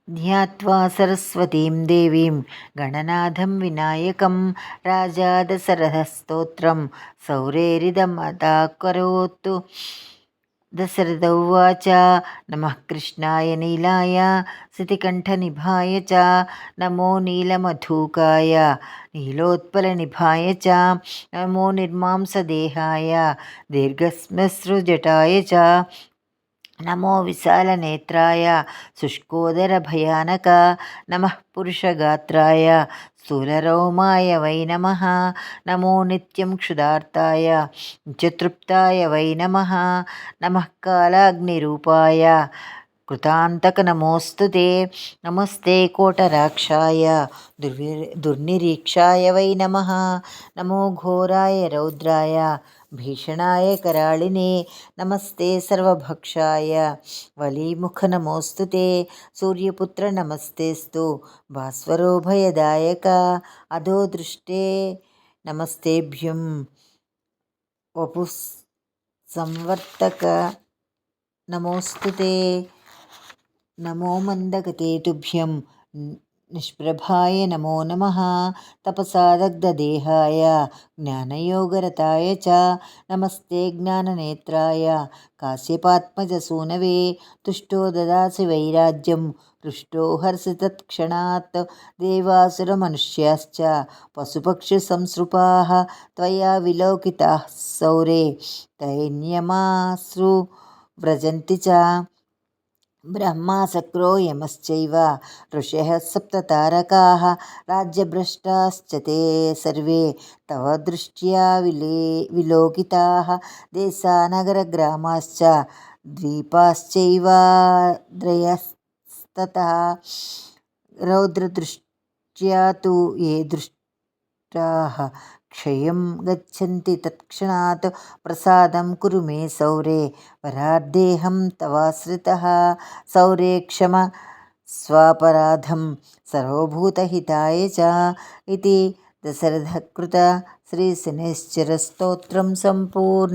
ధ్యాత్వా సరస్వతీం దేవీం గణనాథం వినాయకం రాజాదశరథస్తోత్రం సౌరేరిదమదాకరోత్తు. దశరథ ఉవాచ నమః కృష్ణాయ నీలాయ శితికంఠనిభాయ చ నమో నీలమధూకాయ నీలోత్పలనిభాయ చ నమో నిర్మాంసదేహాయ దీర్ఘశ్మశ్రుజటాయ చ నమో విశాలనేత్రాయ శుష్కోదరభయానక నమః పురుషగాత్రాయ స్థూలరోమాయ వై నమః నమో నిత్యం క్షుదార్తాయ నిత్యతృప్తాయ వై నమః నమః కాలాగ్నిరూపాయ కృతాంతక నమోస్తుతే. నమస్తే కోటరాక్షాయ దుర్నిరీక్షాయ వై నమః నమో ఘోరాయ రౌద్రాయ భీషణాయ कराळिने नमस्ते सर्वभक्षाय वलीमुख नमोस्तुते. सूर्यपुत्र नमस्तेस्तु भास्वरो भयदायक अधो दृष्टे नमस्तेभ्यं वपुसंवर्तक नमोस्तुते. नमो मंदगते तुभ्यं निष्प्रभाय नमो नमः तपसादग्धदेहाय ज्ञानयोगरताय च नमस्ते ज्ञाननेत्राय काश्यपात्मजसूनवे तुष्टो ददासि वैराज्यं हृष्टो हर्षि तत्क्षणात् देवासुरमनुष्याश्च पशुपक्षिसंसृपाः त्वया विलोकिताः सौरे दैन्यमाश्रु व्रजन्ति च. ब्रह्मा शक्रो यमश्चैव ऋषयः सप्ततारकाः राज्यभ्रष्टाश्च ते सर्वे तव दृष्ट्या विलोकिताः देशानगरग्रामाश्च द्वीपाश्चैवाद्रयस्ततः रौद्रदृष्ट्या तु ये दृष्टाः क्षयं गच्छन्ति तत्क्षणात् प्रसादं कुरु मे सौरे वरार्देहं तवाश्रितः. सौरे क्षम स्वापराधं सर्वभूतहिताय च इति दशरथकृत श्रीशनैश्चरस्तोत्रं सम्पूर्णम्.